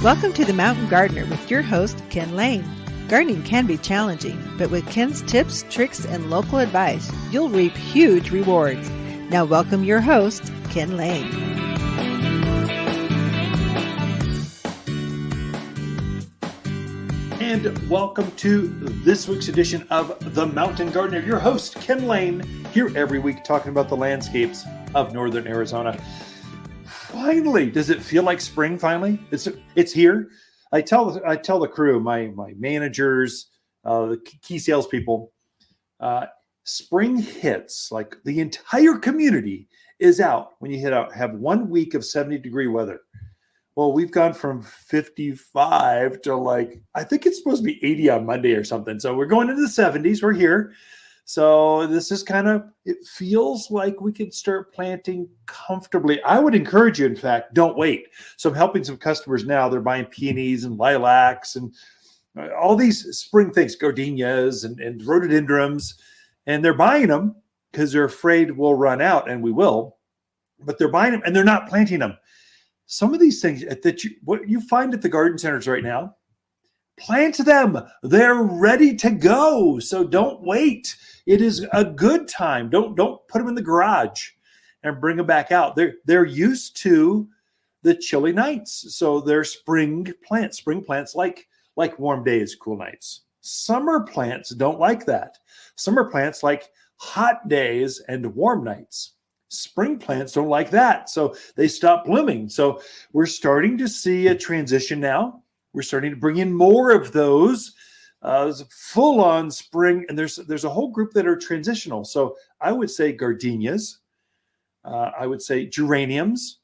Welcome to The Mountain Gardener with your host, Ken Lane. Gardening can be challenging, but with Ken's tips, tricks, and local advice, you'll reap huge rewards. Now welcome your host, Ken Lane. And welcome to this week's edition of The Mountain Gardener. Your host, Ken Lane, here every week talking about the landscapes of northern Arizona. Finally, does it feel like spring finally? It's here. I tell the crew, my managers, the key salespeople, spring hits, like the entire community is out when you have 1 week of 70-degree weather. Well, we've gone from 55 to I think it's supposed to be 80 on Monday or something. So we're going into the 70s. We're here. So this is it feels like we can start planting comfortably. I would encourage you, in fact, don't wait. So I'm helping some customers now. They're buying peonies and lilacs and all these spring things, gardenias and rhododendrons. And they're buying them because they're afraid we'll run out, and we will. But they're buying them and they're not planting them. Some of these things what you find at the garden centers right now, plant them. They're ready to go. So don't wait. It is a good time. Don't put them in the garage and bring them back out. They're used to the chilly nights. So they're spring plants. Spring plants like warm days, cool nights. Summer plants don't like that. Summer plants like hot days and warm nights. Spring plants don't like that. So they stop blooming. So we're starting to see a transition now. We're starting to bring in more of those full-on spring, and there's a whole group that are transitional. So I would say gardenias, I would say geraniums,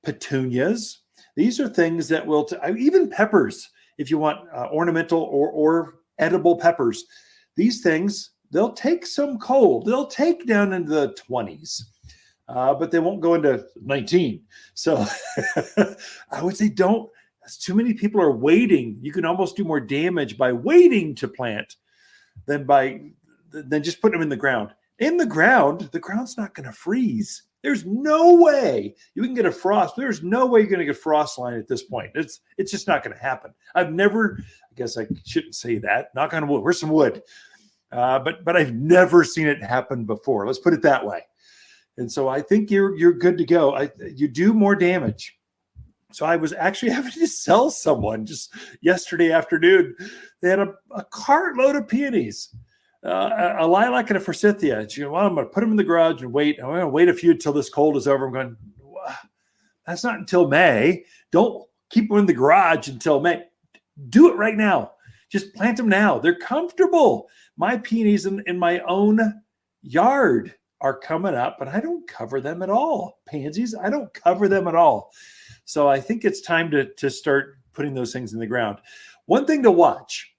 petunias. These are things that will, even peppers, if you want ornamental or edible peppers. These things, they'll take some cold. They'll take down into the 20s. But they won't go into 19. So I would say don't. Too many people are waiting. You can almost do more damage by waiting to plant than just putting them in the ground. In the ground, the ground's not going to freeze. There's no way you can get a frost. There's no way you're going to get frost line at this point. It's just not going to happen. I guess I shouldn't say that. Knock on wood. Where's some wood? But I've never seen it happen before. Let's put it that way. And so I think you're good to go. You do more damage. So I was actually having to sell someone just yesterday afternoon. They had a cartload of peonies, a lilac and a forsythia. And she goes, well, I'm going to put them in the garage and wait. I'm going to wait a few until this cold is over. I'm going, that's not until May. Don't keep them in the garage until May. Do it right now. Just plant them now. They're comfortable. My peonies in my own yard are coming up, but I don't cover them at all. Pansies, I don't cover them at all. So I think it's time to start putting those things in the ground. One thing to watch,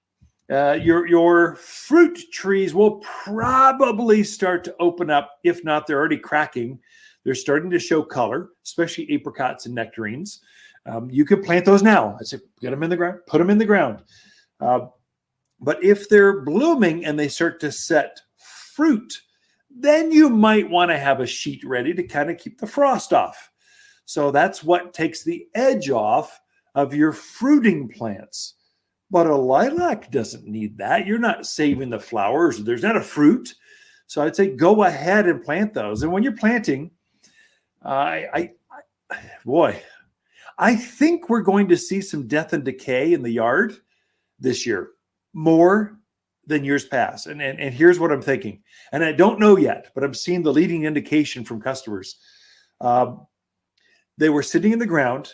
your fruit trees will probably start to open up. If not, they're already cracking. They're starting to show color, especially apricots and nectarines. You can plant those now. I say, get them in the ground, put them in the ground. But if they're blooming and they start to set fruit, then you might want to have a sheet ready to kind of keep the frost off. So that's what takes the edge off of your fruiting plants. But a lilac doesn't need that. You're not saving the flowers. There's not a fruit. So I'd say go ahead and plant those. And when you're planting, I think we're going to see some death and decay in the yard this year, more than years past. And here's what I'm thinking. And I don't know yet, but I'm seeing the leading indication from customers. They were sitting in the ground.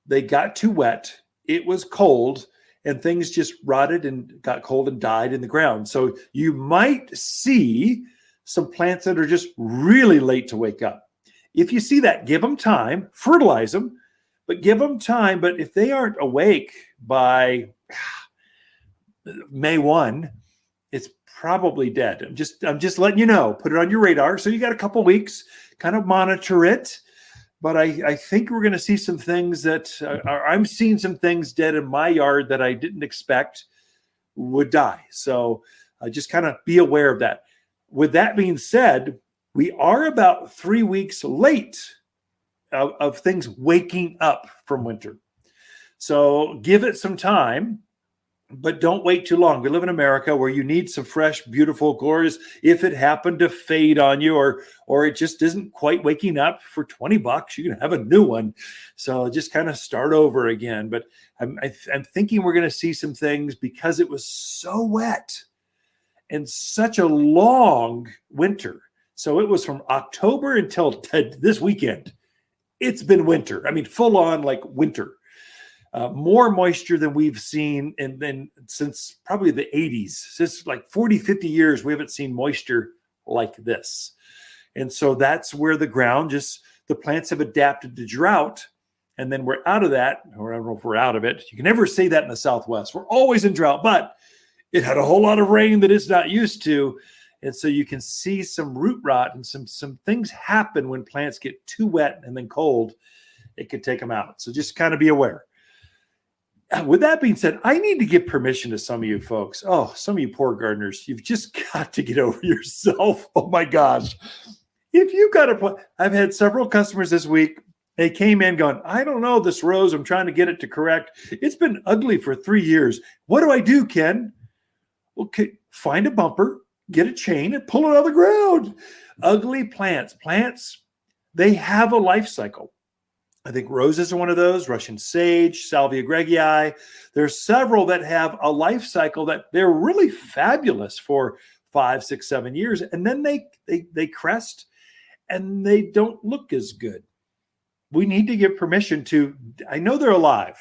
They got too wet. It was cold, and things just rotted and got cold and died in the ground. So you might see some plants that are just really late to wake up. If you see that, give them time, fertilize them, but give them time. But if they aren't awake by May 1, it's probably dead. I'm just letting you know. Put it on your radar. So you got a couple weeks, kind of monitor it. But I think we're going to see some things I'm seeing some things dead in my yard that I didn't expect would die. So just kind of be aware of that. With that being said, we are about 3 weeks late of things waking up from winter. So give it some time, but don't wait too long. We live in America where you need some fresh, beautiful, glorious. If it happened to fade on you or it just isn't quite waking up for $20, you can have a new one. So just kind of start over again. But I'm thinking we're going to see some things because it was so wet and such a long winter. So it was from October until this weekend. It's been winter. I mean, full on like winter. More moisture than we've seen since probably the 80s. Since like 40, 50 years, we haven't seen moisture like this. And so that's where the plants have adapted to drought. And then we're out of that, or I don't know if we're out of it. You can never say that in the Southwest. We're always in drought, but it had a whole lot of rain that it's not used to. And so you can see some root rot and some things happen when plants get too wet and then cold. It could take them out. So just kind of be aware. With that being said, I need to give permission to some of you folks. Oh, some of you poor gardeners, you've just got to get over yourself. Oh my gosh. If you got I've had several customers this week. They came in going, I don't know this rose. I'm trying to get it to correct. It's been ugly for 3 years. What do I do, Ken? Okay, find a bumper, get a chain and pull it out of the ground. Ugly plants, they have a life cycle. I think roses are one of those, Russian sage, Salvia greggii. There's several that have a life cycle that they're really fabulous for 5, 6, 7 years. And then they crest and they don't look as good. We need to give permission I know they're alive,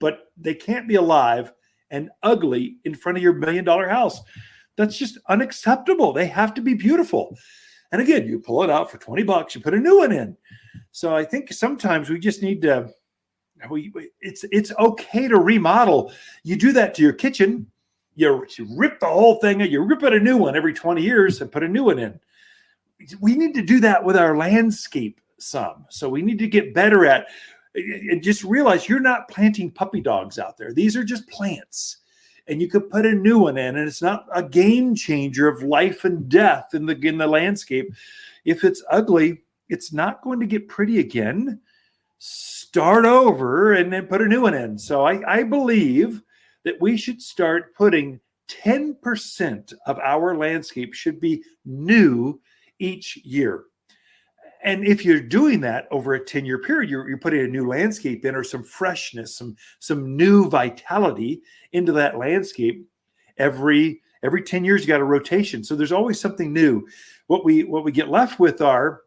but they can't be alive and ugly in front of your $1 million house. That's just unacceptable. They have to be beautiful. And again, you pull it out for $20, you put a new one in. So I think sometimes we just need to, it's okay to remodel. You do that to your kitchen. You rip the whole thing, you rip out a new one every 20 years and put a new one in. We need to do that with our landscape some. So we need to get better at and just realize you're not planting puppy dogs out there. These are just plants. And you could put a new one in, and it's not a game changer of life and death in the landscape. If it's ugly, it's not going to get pretty again. Start over and then put a new one in. So I believe that we should start putting 10% of our landscape should be new each year. And if you're doing that over a 10-year period, you're putting a new landscape in or some freshness, some new vitality into that landscape. Every 10 years, you got a rotation. So there's always something new. What we get left with are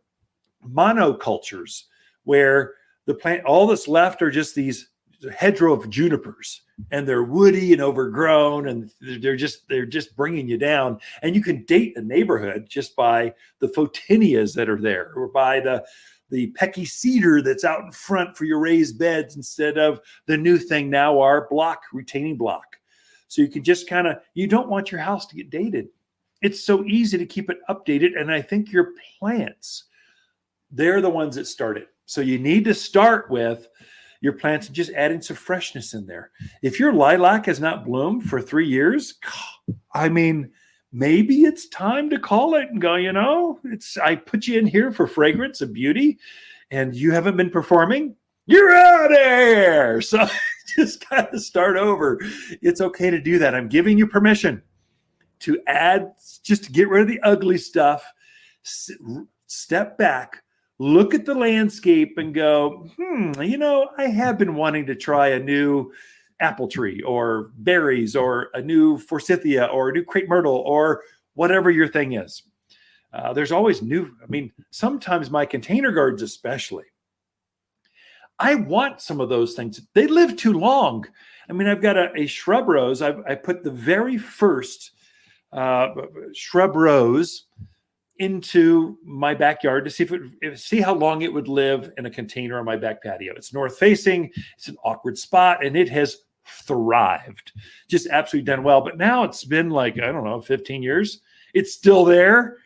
monocultures, where the plant, all that's left are just these hedgerow of junipers, and they're woody and overgrown, and they're just bringing you down. And you can date a neighborhood just by the photinias that are there, or by the pecky cedar that's out in front for your raised beds, instead of the new thing now are retaining block. So you can just you don't want your house to get dated. It's so easy to keep it updated. And I think your plants, they're the ones that start it. So you need to start with your plants and just adding some freshness in there. If your lilac has not bloomed for 3 years, I mean, maybe it's time to call it and go, I put you in here for fragrance and beauty, and you haven't been performing. You're out of here. So just kind of start over. It's okay to do that. I'm giving you permission to add, just to get rid of the ugly stuff. Step back. Look at the landscape and go, I have been wanting to try a new apple tree or berries or a new forsythia or a new crepe myrtle or whatever your thing is. There's always new. Sometimes my container gardens especially, I want some of those things. They live too long. I've got a shrub rose. I put the very first shrub rose into my backyard to see how long it would live in a container on my back patio. It's north facing. It's an awkward spot, and it has thrived, just absolutely done well. But now it's been 15 years. It's still there,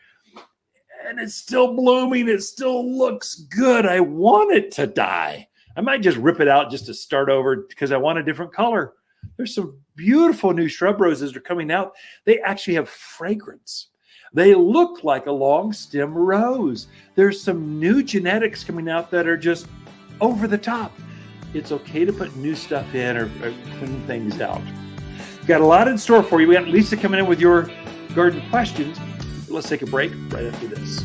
and it's still blooming. It still looks good. I want it to die. I might just rip it out just to start over because I want a different color. There's some beautiful new shrub roses that are coming out. They actually have fragrance. They look like a long stem rose. There's some new genetics coming out that are just over the top. it's okay to put new stuff in or clean things out. We've got a lot in store for you. We got Lisa coming in with your garden questions. Let's take a break right after this.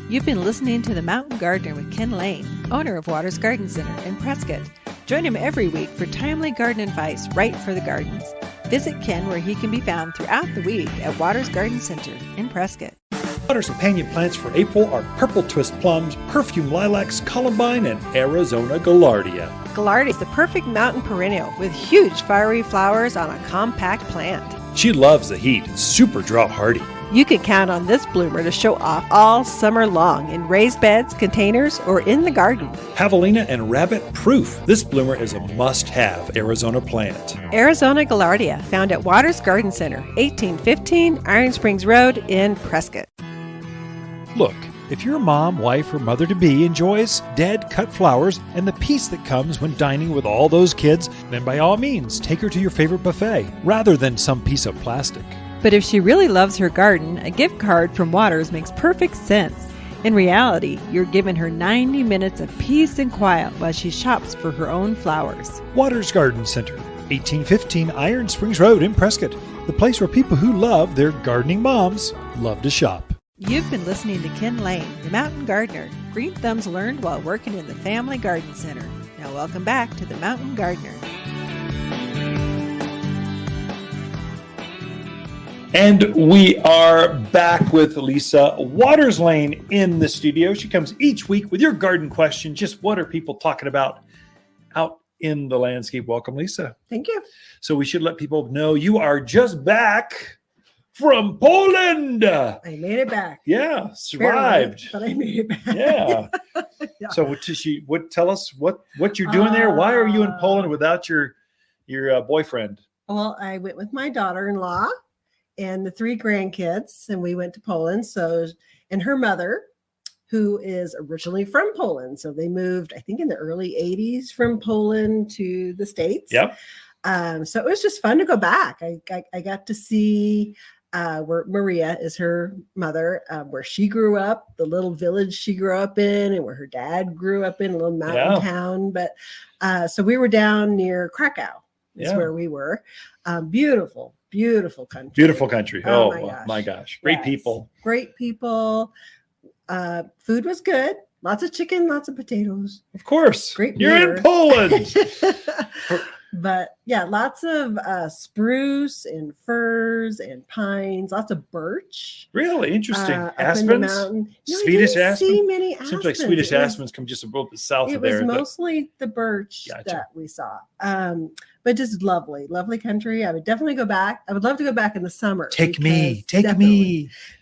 You've been listening to The Mountain Gardener with Ken Lane, owner of Waters Garden Center in Prescott. Join him every week for timely garden advice right for the gardens. Visit Ken where he can be found throughout the week at Waters Garden Center in Prescott. Waters companion plants for April are purple twist plums, perfume lilacs, columbine, and Arizona gaillardia. Gaillardia is the perfect mountain perennial with huge fiery flowers on a compact plant. She loves the heat and super drought hardy. You can count on this bloomer to show off all summer long in raised beds, containers, or in the garden. Javelina and rabbit proof. This bloomer is a must-have Arizona plant. Arizona gaillardia, found at Waters Garden Center, 1815 Iron Springs Road in Prescott. Look, if your mom, wife, or mother-to-be enjoys dead, cut flowers and the peace that comes when dining with all those kids, then by all means, take her to your favorite buffet, rather than some piece of plastic. But if she really loves her garden, a gift card from Waters makes perfect sense. In reality, you're giving her 90 minutes of peace and quiet while she shops for her own flowers. Waters Garden Center, 1815 Iron Springs Road in Prescott, the place where people who love their gardening moms love to shop. You've been listening to Ken Lane, the Mountain Gardener. Green thumbs learned while working in the Family Garden Center. Now welcome back to the Mountain Gardener. And we are back with Lisa Waters Lane in the studio. She comes each week with your garden question. Just what are people talking about out in the landscape? Welcome, Lisa. Thank you. So we should let people know you are just back from Poland. I made it back. Yeah, survived. Barely, but I made it back. Yeah. Yeah. So tell us what you're doing there? Why are you in Poland without your boyfriend? Well, I went with my daughter-in-law and the 3 grandkids, and we went to Poland. And her mother, who is originally from Poland. So they moved, I think, in the early 80s from Poland to the States. Yep. So it was just fun to go back. I got to see where Maria is her mother, where she grew up, the little village she grew up in, and where her dad grew up in, a little mountain town. But so we were down near Krakow is where we were. Beautiful country. Beautiful country. Oh my gosh. Great people. Great people. Food was good. Lots of chicken, lots of potatoes. Of course. Great You're beer. in Poland. But yeah, lots of spruce and firs and pines, lots of birch. Really interesting. Up in the Aspens? mountain. No, I Swedish didn't aspen? see many aspens. Seems like Swedish aspens come just a little bit south of there. It was mostly the birch that we saw. But just lovely country. I would definitely go back. I would love to go back in the summer. Take me.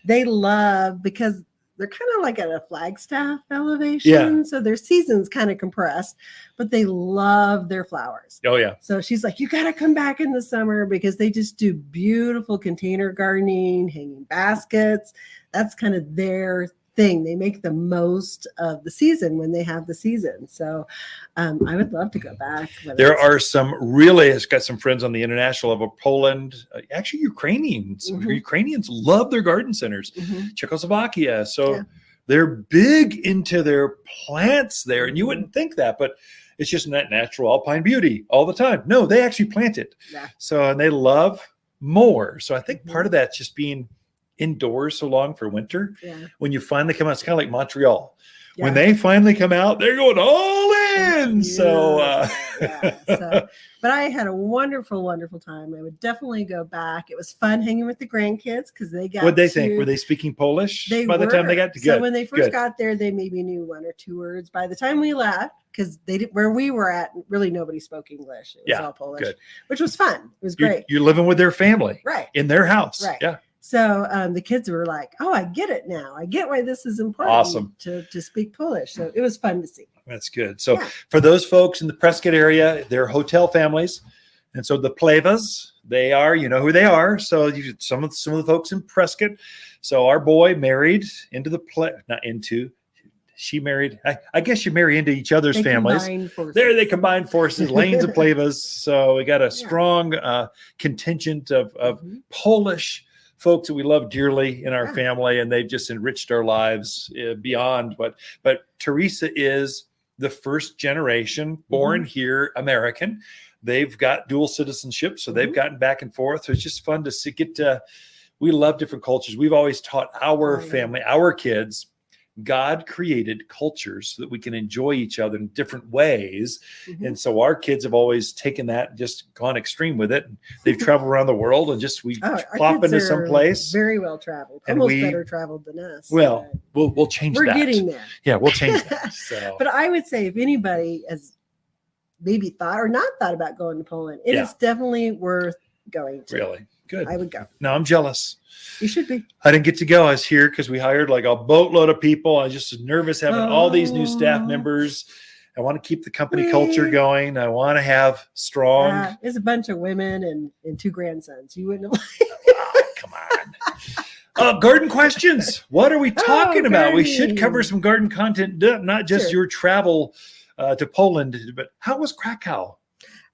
They love, because they're kind of like at a Flagstaff elevation. Yeah. So their season's kind of compressed, but they love their flowers. Oh, yeah. So she's like, you got to come back in the summer because they just do beautiful container gardening, hanging baskets. That's kind of their thing. They make the most of the season when they have the season. So I would love to go back. There are some really, it's got some friends on the international level, Poland, actually Ukrainians. Mm-hmm. Ukrainians love their garden centers. Mm-hmm. Czechoslovakia. So they're big into their plants there. And you wouldn't think that, but it's just natural alpine beauty all the time. No, they actually plant it. Yeah. So, and they love more. So I think part of that's just being indoors so long for winter. Yeah. When you finally come out, it's kind of like Montreal. Yeah. When they finally come out, they're going all in. So, but I had a wonderful time. I would definitely go back. It was fun hanging with the grandkids because they got. What'd they think? Were they speaking Polish by the time they got to? So when they first got there, they maybe knew 1 or 2 words. By the time we left, because where we were at, really nobody spoke English. It was all Polish, which was fun. It was great. You're living with their family, right? In their house, right? Yeah. So the kids were like, "Oh, I get it now. I get why this is important. Awesome to speak Polish." So it was fun to see. That's good. So for those folks in the Prescott area, they're hotel families, and so the Plevas, they are, you know who they are. So some of the folks in Prescott. So our boy married into she married. I guess you marry into each other's families. There they combined forces. Lanes and Plevas. So we got a strong contingent of Polish folks that we love dearly in our family, and they've just enriched our lives beyond what. But Teresa is the first generation born here, American. They've got dual citizenship, so they've gotten back and forth. So it's just fun to see, we love different cultures. We've always taught our family, our kids, God created cultures so that we can enjoy each other in different ways. And so our kids have always taken that and just gone extreme with it. And they've traveled around the world and just plop into some place. Very well traveled, and almost better traveled than us. Well, we'll change that. We're getting there. Yeah, we'll change that. So. But I would say if anybody has maybe thought or not thought about going to Poland, it is definitely worth going to. Really? Good. I would go. No, I'm jealous. You should be. I didn't get to go. I was here because we hired like a boatload of people. I just was nervous having all these new staff members. I want to keep the company culture going. I want to have strong. There's a bunch of women and 2 grandsons. You wouldn't have. Come on. Garden questions. What are we talking about? We should cover some garden content, not just your travel to Poland, but how was Krakow?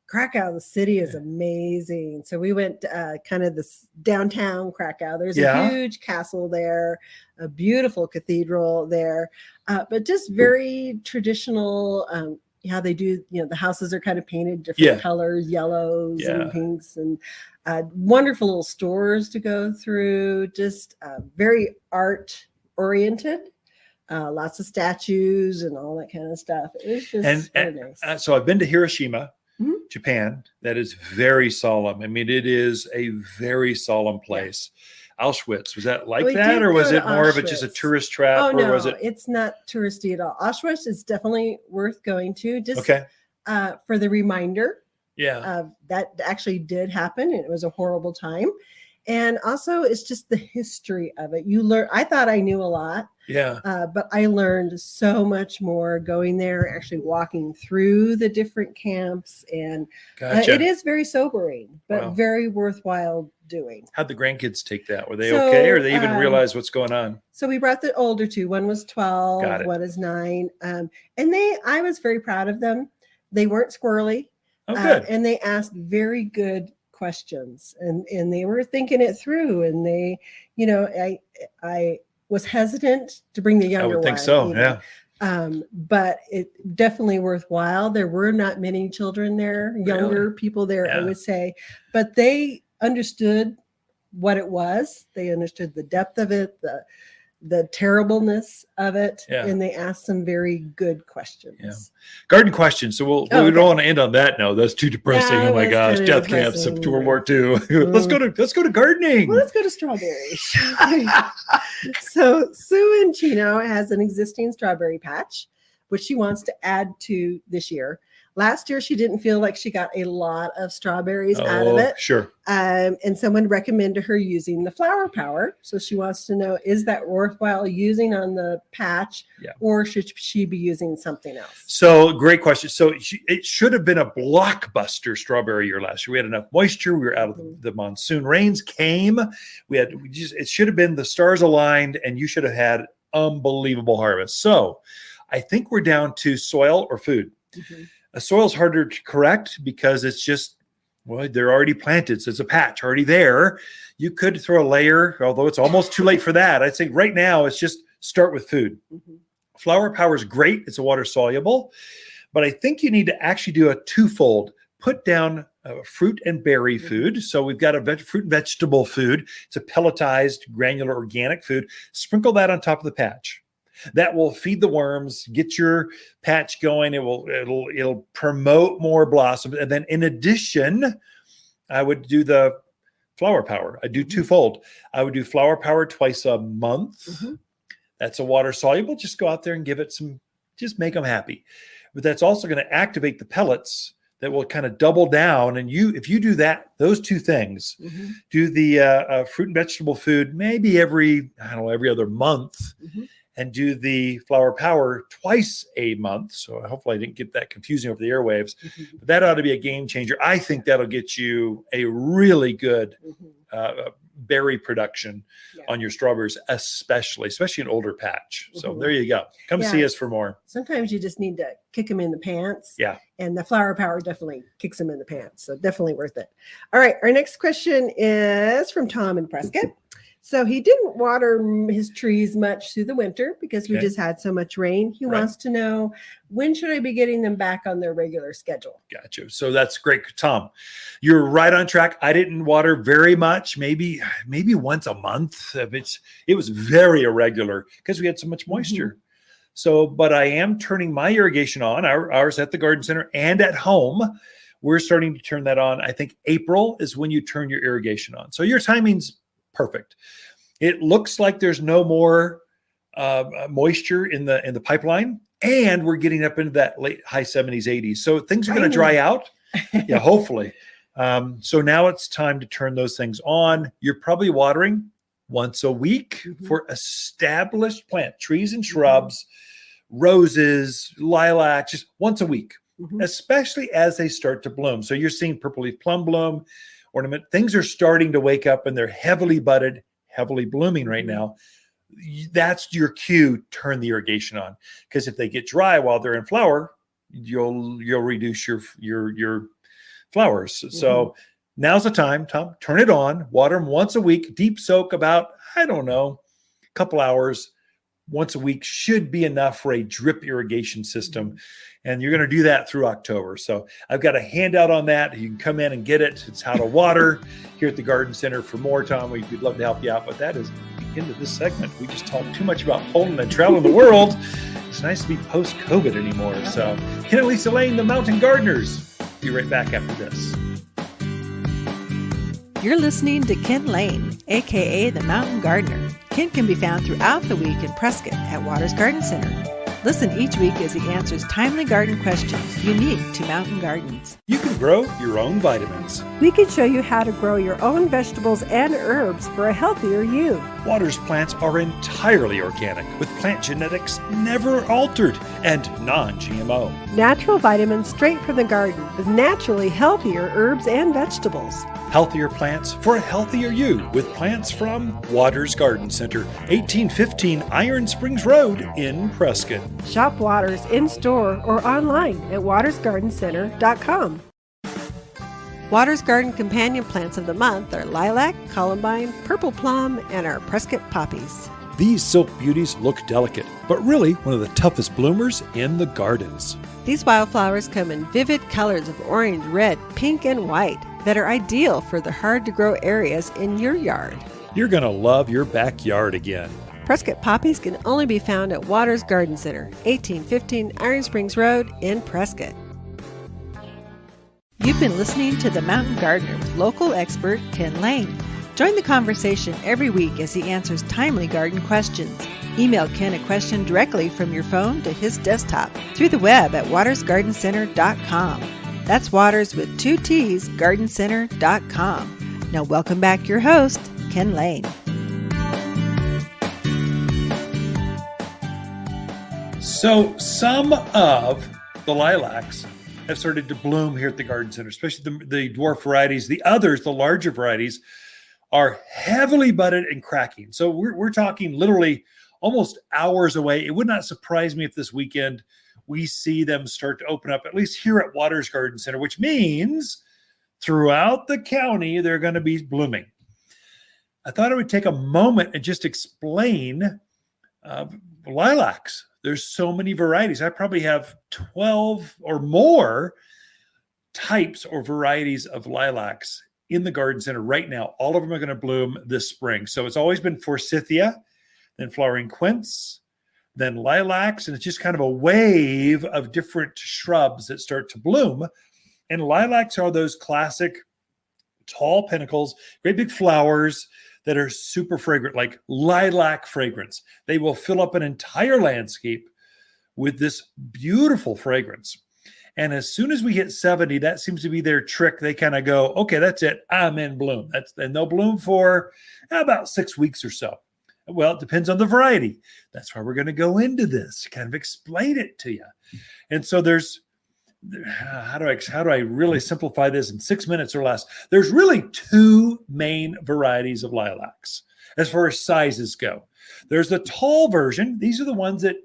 Krakow, the city is amazing. So we went kind of this downtown Krakow. There's a huge castle there, a beautiful cathedral there, but just very traditional. How they do, the houses are kind of painted different colors, yellows and pinks, and wonderful little stores to go through. Just very art oriented. Lots of statues and all that kind of stuff. It was just very nice. So I've been to Hiroshima. Japan. That is very solemn. I mean, it is a very solemn place. Auschwitz, was that like that, or was it more of just a tourist trap? Oh, no, was it? It's not touristy at all. Auschwitz is definitely worth going to, just for the reminder. That actually did happen, and it was a horrible time. And also, it's just the history of it. You learn. I thought I knew a lot. But I learned so much more going there, actually walking through the different camps. And it is very sobering, but very worthwhile doing. How'd the grandkids take that? Were they okay, or they even realize what's going on? So we brought the older 2. One was 12, one is 9. And I was very proud of them. They weren't squirrely. Oh, good. And they asked very good questions, and they were thinking it through. And they, I was hesitant to bring the younger one. I would think so, but it definitely worthwhile. There were not many children there, younger people there, I would say, but they understood what it was. They understood the depth of it, the terribleness of it, and they asked some very good questions. Garden questions. So we don't want to end on that note. That's too depressing. Oh my gosh, death camps of World War II. Let's go to gardening. Well, let's go to strawberries. So Sue in Chino has an existing strawberry patch, which she wants to add to this year. Last year, she didn't feel like she got a lot of strawberries out of it. Sure. And someone recommended her using the flower power. So she wants to know, is that worthwhile using on the patch, or should she be using something else? So great question. So it should have been a blockbuster strawberry year last year. We had enough moisture. We were out of the monsoon. Rains came. It should have been the stars aligned, and you should have had unbelievable harvest. So I think we're down to soil or food. Soil is harder to correct because it's just, they're already planted. So it's a patch already there. You could throw a layer, although it's almost too late for that. I'd say right now it's just start with food. Flower power is great. It's a water soluble, but I think you need to actually do a twofold. Put down fruit and berry food. So we've got a fruit and vegetable food. It's a pelletized granular organic food. Sprinkle that on top of the patch. That will feed the worms, get your patch going. It'll promote more blossoms. And then in addition, I would do the flower power. I do twofold. I would do flower power twice a month. That's a water soluble. Just go out there and give it just make them happy. But that's also going to activate the pellets that will kind of double down. And if you do those 2 things, do the fruit and vegetable food, maybe every other month, and do the flower power twice a month. So hopefully I didn't get that confusing over the airwaves, but that ought to be a game changer. I think that'll get you a really good berry production on your strawberries, especially an older patch. So there you go. Come see us for more. Sometimes you just need to kick them in the pants. And the flower power definitely kicks them in the pants. So definitely worth it. All right. Our next question is from Tom in Prescott. So he didn't water his trees much through the winter because we Okay. just had so much rain. He Right. wants to know, when should I be getting them back on their regular schedule? Gotcha. So that's great, Tom. You're right on track. I didn't water very much, maybe once a month. It was very irregular because we had so much moisture. So, but I am turning my irrigation on, ours at the garden center and at home. We're starting to turn that on. I think April is when you turn your irrigation on. So your timing's perfect. It looks like there's no more moisture in the pipeline, and we're getting up into that late high 70s, 80s. So things are going to dry out. Yeah, hopefully. So now it's time to turn those things on. You're probably watering once a week for established plant trees and shrubs, roses, lilac, just once a week, especially as they start to bloom. So you're seeing purple leaf plum bloom, ornament. Things are starting to wake up and they're heavily budded, heavily blooming right now. That's your cue. Turn the irrigation on, because if they get dry while they're in flower, you'll reduce your flowers. So now's the time, Tom. Turn it on. Water them once a week. Deep soak about, I don't know, a couple hours. Once a week should be enough for a drip irrigation system. And you're going to do that through October. So I've got a handout on that. You can come in and get it. It's how to water here at the Garden Center. For more, Tom, we'd love to help you out. But that is the end of this segment. We just talked too much about Poland and traveling the world. It's nice to be post-COVID anymore. So Ken and Lisa Lane, the Mountain Gardeners. Be right back after this. You're listening to Ken Lane, aka the Mountain Gardener. Ken can be found throughout the week in Prescott at Waters Garden Center. Listen each week as he answers timely garden questions unique to mountain gardens. You can grow your own vitamins. We can show you how to grow your own vegetables and herbs for a healthier you. Waters plants are entirely organic, with plant genetics never altered and non-GMO. Natural vitamins straight from the garden with naturally healthier herbs and vegetables. Healthier plants for a healthier you, with plants from Waters Garden Center, 1815 Iron Springs Road in Prescott. Shop Waters in-store or online at watersgardencenter.com. Waters Garden companion plants of the month are lilac, columbine, purple plum, and our Prescott poppies. These silk beauties look delicate, but really one of the toughest bloomers in the gardens. These wildflowers come in vivid colors of orange, red, pink, and white that are ideal for the hard-to-grow areas in your yard. You're going to love your backyard again. Prescott poppies can only be found at Waters Garden Center, 1815 Iron Springs Road in Prescott. You've been listening to The Mountain Gardener with local expert Ken Lane. Join the conversation every week as he answers timely garden questions. Email Ken a question directly from your phone to his desktop through the web at watersgardencenter.com. That's Waters with 2 T's, gardencenter.com. Now welcome back your host, Ken Lane. So some of the lilacs have started to bloom here at the Garden Center, especially the dwarf varieties. The others, the larger varieties, are heavily budded and cracking. So we're talking literally almost hours away. It would not surprise me if this weekend we see them start to open up, at least here at Waters Garden Center, which means throughout the county, they're going to be blooming. I thought I would take a moment and just explain lilacs. There's so many varieties. I probably have 12 or more types or varieties of lilacs in the Garden Center right now. All of them are going to bloom this spring. So it's always been forsythia, then flowering quince, then lilacs, and it's just kind of a wave of different shrubs that start to bloom. And lilacs are those classic tall pinnacles, great big flowers that are super fragrant, like lilac fragrance. They will fill up an entire landscape with this beautiful fragrance. And as soon as we hit 70, that seems to be their trick. They kind of go, okay, that's it. I'm in bloom. And they'll bloom for about 6 weeks or so. Well, it depends on the variety. That's why we're going to go into this, kind of explain it to you. And so there's, how do I really simplify this in 6 minutes or less? There's really 2 main varieties of lilacs as far as sizes go. There's the tall version. These are the ones that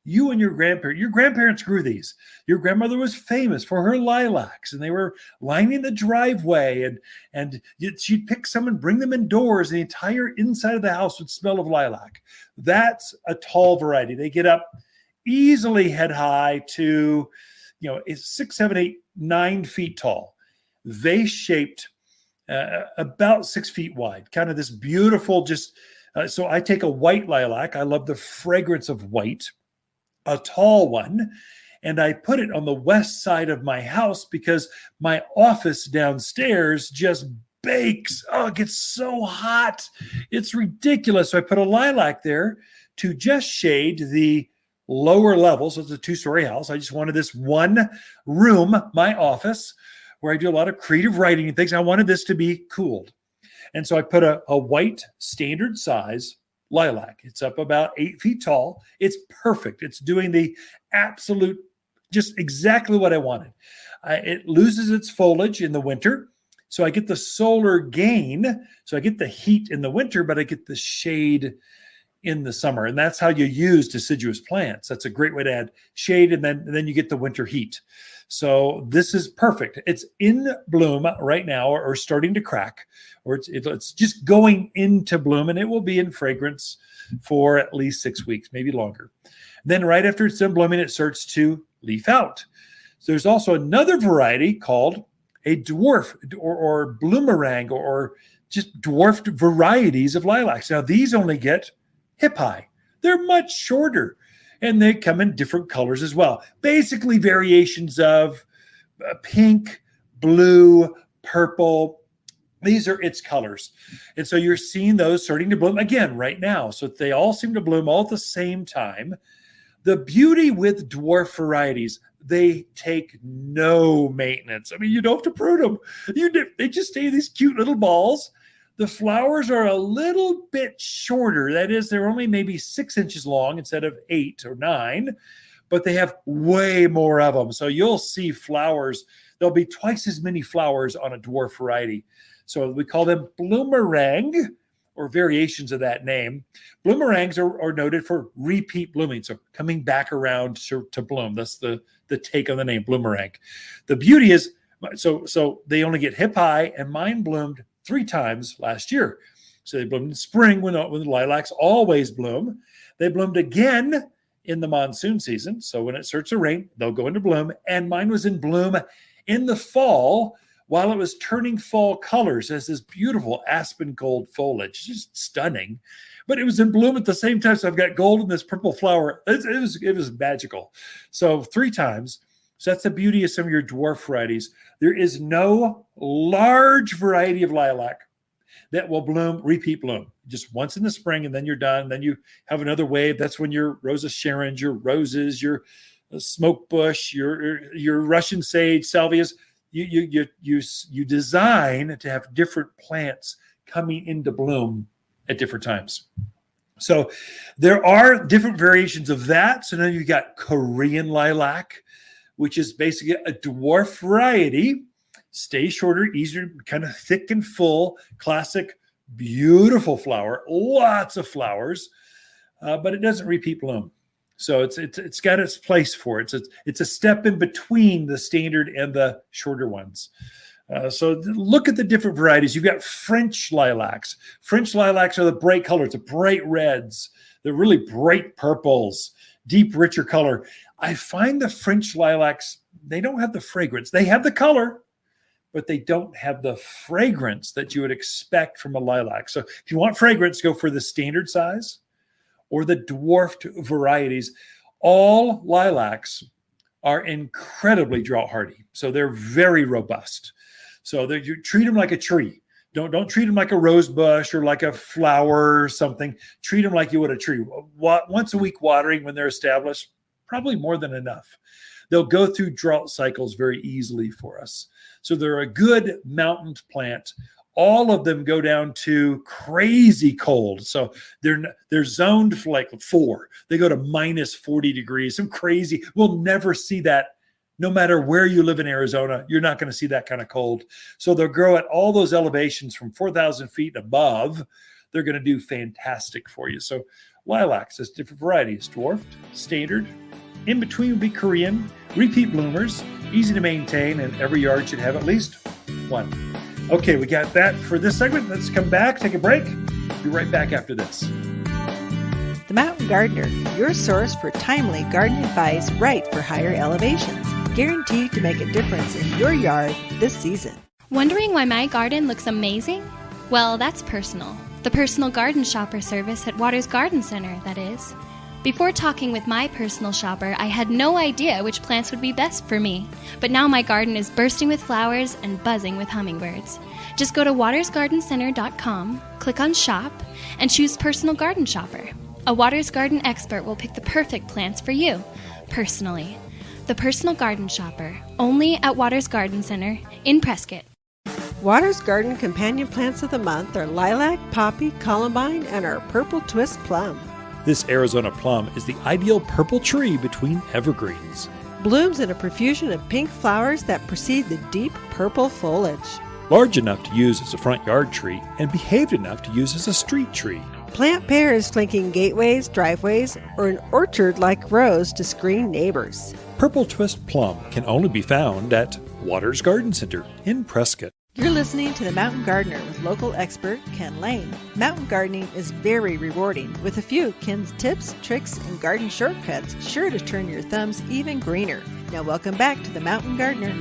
you and your grandparents grew these. Your grandmother was famous for her lilacs, and they were lining the driveway, and she'd pick some and bring them indoors. The entire inside of the house would smell of lilac. That's a tall variety. They get up easily head high to, it's 6, 7, 8, 9 feet tall, vase shaped, about 6 feet wide, kind of this beautiful, so I take a white lilac. I love the fragrance of white, a tall one, and I put it on the west side of my house because my office downstairs just bakes. Oh, it gets so hot. It's ridiculous. So I put a lilac there to just shade the lower level. So it's a 2-story house. I just wanted this one room, my office, where I do a lot of creative writing and things. I wanted this to be cooled. And so I put a white standard size lilac. It's up about 8 feet tall. It's perfect. It's doing the absolute, just exactly what I wanted. It loses its foliage in the winter. So I get the solar gain. So I get the heat in the winter, but I get the shade in the summer. And that's how you use deciduous plants. That's a great way to add shade. And then you get the winter heat. So this is perfect. It's in bloom right now, or starting to crack, or it's just going into bloom, and it will be in fragrance for at least 6 weeks, maybe longer. Then right after it's done blooming, it starts to leaf out. So there's also another variety called a dwarf or bloomerang, or just dwarfed varieties of lilacs. Now these only get hip high. They're much shorter. And they come in different colors as well. Basically variations of pink, blue, purple. These are its colors. And so you're seeing those starting to bloom again right now. So they all seem to bloom all at the same time. The beauty with dwarf varieties, they take no maintenance. I mean, you don't have to prune them. They just stay these cute little balls. The flowers are a little bit shorter. That is, they're only maybe 6 inches long instead of 8 or 9, but they have way more of them. So you'll see flowers. There'll be twice as many flowers on a dwarf variety. So we call them bloomerang, or variations of that name. Bloomerangs are noted for repeat blooming, so coming back around to bloom. That's the take on the name, bloomerang. The beauty is, so they only get hip high, and mine bloomed 3 times last year. So they bloomed in spring when the lilacs always bloom. They bloomed again in the monsoon season. So when it starts to rain, they'll go into bloom. And mine was in bloom in the fall while it was turning fall colors as this beautiful aspen gold foliage. Just stunning. But it was in bloom at the same time. So I've got gold and this purple flower. It was magical. So 3 times. So that's the beauty of some of your dwarf varieties. There is no large variety of lilac that will repeat bloom. Just once in the spring, and then you're done. Then you have another wave. That's when your Rosa Sharon, your roses, your smoke bush, your Russian sage, salvias, you design to have different plants coming into bloom at different times. So there are different variations of that. So now you got Korean lilac, which is basically a dwarf variety, stays shorter, easier, kind of thick and full, classic, beautiful flower, lots of flowers, but it doesn't repeat bloom. So it's got its place for it. It's a step in between the standard and the shorter ones. So look at the different varieties. You've got French lilacs. French lilacs are the bright colors, the bright reds, the really bright purples, deep, richer color. I find the French lilacs, they don't have the fragrance. They have the color, but they don't have the fragrance that you would expect from a lilac. So if you want fragrance, go for the standard size or the dwarfed varieties. All lilacs are incredibly drought hardy. So they're very robust. So you treat them like a tree. Don't treat them like a rose bush or like a flower or something. Treat them like you would a tree. Once a week watering when they're established, probably more than enough. They'll go through drought cycles very easily for us. So they're a good mountain plant. All of them go down to crazy cold. So they're zoned for like 4. They go to minus 40 degrees. Some crazy. We'll never see that. No matter where you live in Arizona, you're not going to see that kind of cold. So they'll grow at all those elevations from 4,000 feet above. they're going to do fantastic for you. So lilacs, there's different varieties: dwarfed, standard, in between would be Korean, repeat bloomers, easy to maintain, and every yard should have at least one. Okay, we got that for this segment. Let's come back, take a break. Be right back after this. The Mountain Gardener, your source for timely garden advice right for higher elevations. Guaranteed to make a difference in your yard this season. Wondering why my garden looks amazing? Well, that's personal. The personal garden shopper service at Waters Garden Center, that is. Before talking with my personal shopper, I had no idea which plants would be best for me. But now my garden is bursting with flowers and buzzing with hummingbirds. Just go to watersgardencenter.com, click on Shop, and choose Personal Garden Shopper. A Waters Garden expert will pick the perfect plants for you, personally. The Personal Garden Shopper, only at Waters Garden Center in Prescott. Waters Garden companion plants of the month are lilac, poppy, columbine, and our purple twist plum. This Arizona plum is the ideal purple tree between evergreens. Blooms in a profusion of pink flowers that precede the deep purple foliage. Large enough to use as a front yard tree and behaved enough to use as a street tree. Plant pairs flanking gateways, driveways, or an orchard like rows to screen neighbors. Purple twist plum can only be found at Waters Garden Center in Prescott. You're listening to The Mountain Gardener with local expert Ken Lane. Mountain gardening is very rewarding, with a few Ken's tips, tricks, and garden shortcuts sure to turn your thumbs even greener. Now welcome back to The Mountain Gardener.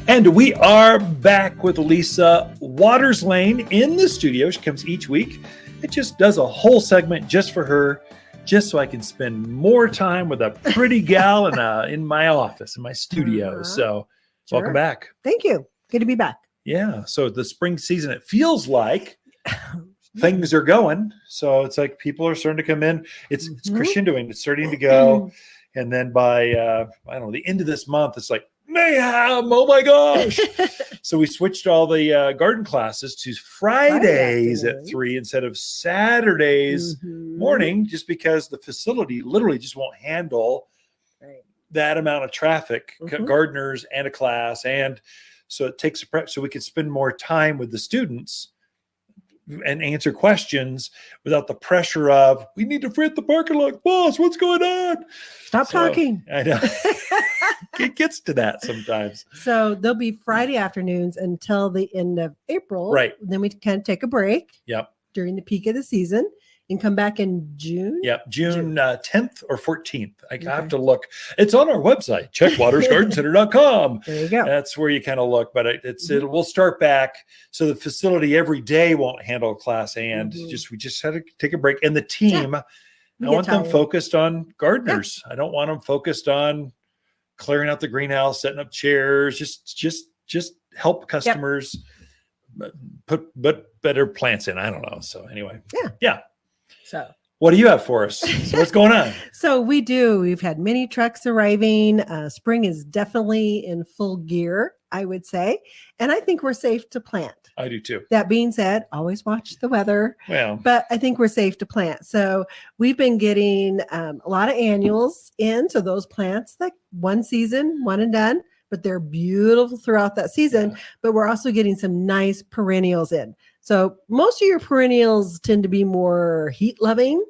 And we are back with Lisa Waters Lane in the studio. She comes each week. It just does a whole segment just for her, just so I can spend more time with a pretty gal in my office, in my studio. So Sure. welcome back. Thank you. Good to be back. Yeah. So the spring season, it feels like things are going. So it's like people are starting to come in. It's crescendoing. It's starting to go. And then by, I don't know, the end of this month, it's like, mayhem, oh my gosh. So we switched all the garden classes to Fridays at 3 instead of Saturdays morning, just because the facility literally just won't handle that amount of traffic, gardeners and a class. And so it takes so we could spend more time with the students and answer questions without the pressure of, we need to free up the parking lot. Boss, what's going on? Stop talking. I know. It gets to that sometimes. So they'll be Friday afternoons until the end of April. Right. Then we can take a break. Yep. During the peak of the season and come back in June. Yep. June 10th or 14th. I have to look. It's on our website. Check watersgardencenter.com. There you go. That's where you kind of look, but we'll start back. So the facility every day won't handle a class, and we just had to take a break. And the team, I want them focused on gardeners. I don't want them focused on clearing out the greenhouse, setting up chairs, just help customers put better plants in. I don't know. So anyway. Yeah. So what do you have for us? So what's going on? So we've had many trucks arriving. Spring is definitely in full gear, I would say. And I think we're safe to plant. I do too. That being said, always watch the weather. Well, but I think we're safe to plant. So we've been getting a lot of annuals in. So those plants, like one season, one and done, but they're beautiful throughout that season. Yeah. But we're also getting some nice perennials in. So most of your perennials tend to be more heat loving,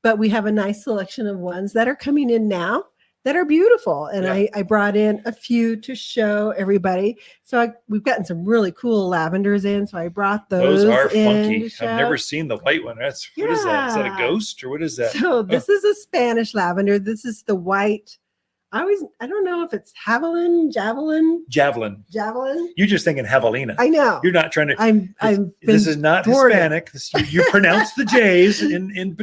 but we have a nice selection of ones that are coming in now that are beautiful. And I brought in a few to show everybody. So we've gotten some really cool lavenders in. So I brought those. Those are in funky. I've never seen the white one. What is that? Is that a ghost or what is that? So this is a Spanish lavender. This is the white. I don't know if it's javelin. You're just thinking javelina. I know. You're not trying to. This is not Hispanic. You pronounce the J's in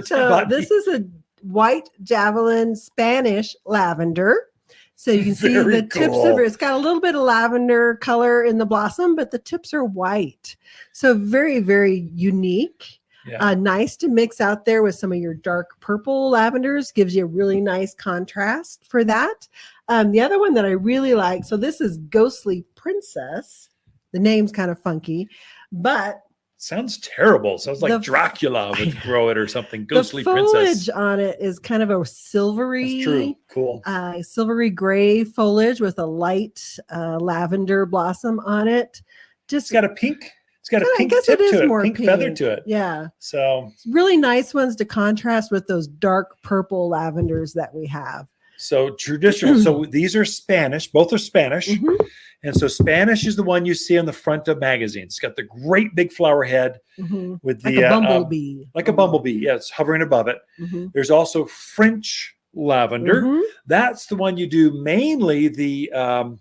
So this is a white javelin Spanish lavender. So you can see the tips of it. It's got a little bit of lavender color in the blossom, but the tips are white. So very, very unique. Yeah. Nice to mix out there with some of your dark purple lavenders. Gives you a really nice contrast for that. The other one that I really like, so this is Ghostly Princess. The name's kind of funky, but Sounds terrible. Sounds like Dracula would grow it or something. Ghostly the foliage princess. on it is kind of a silvery. That's true. Cool. Silvery gray foliage with a light lavender blossom on it. It's got a pink. It's got a pink I guess tip it is to it, more pink feather to it. Yeah. So really nice ones to contrast with those dark purple lavenders that we have. So traditional. So these are Spanish. Both are Spanish. Mm-hmm. And so Spanish is the one you see on the front of magazines. It's got the great big flower head with the like a bumblebee. like a bumblebee. Yeah, it's hovering above it. There's also French lavender. That's the one you do mainly the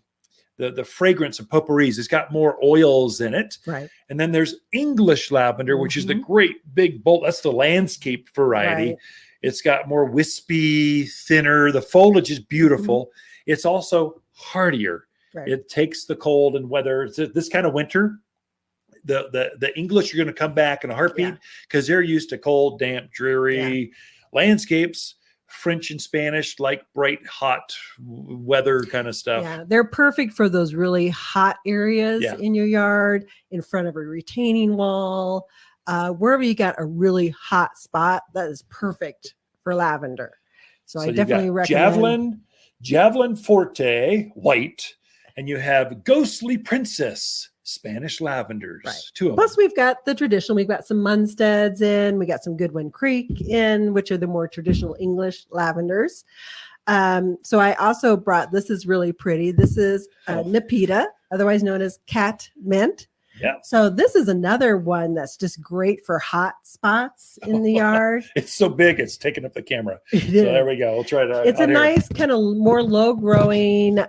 fragrance of potpourris. It's got more oils in it. Right. And then there's English lavender, which is the great big bolt. That's the landscape variety. Right. It's got more wispy, thinner. The foliage is beautiful. It's also hardier. Right. It takes the cold and weather. This kind of winter, the English are going to come back in a heartbeat because they're used to cold, damp, dreary landscapes. French and Spanish like bright, hot weather kind of stuff. Yeah, they're perfect for those really hot areas in your yard, in front of a retaining wall, wherever you got a really hot spot. That is perfect for lavender. So I definitely recommend Javelin Forte, white. And you have Ghostly Princess, Spanish lavenders. Right. Two of them. Plus, we've got the traditional. We've got some Munsteads in. We got some Goodwin Creek in, which are the more traditional English lavenders. So I also brought, this is really pretty. This is Nepeta, otherwise known as cat mint. Yeah. So this is another one that's just great for hot spots in the yard. It's so big, it's taking up the camera. So there we go. We'll try to. It's a nice kind of more low growing.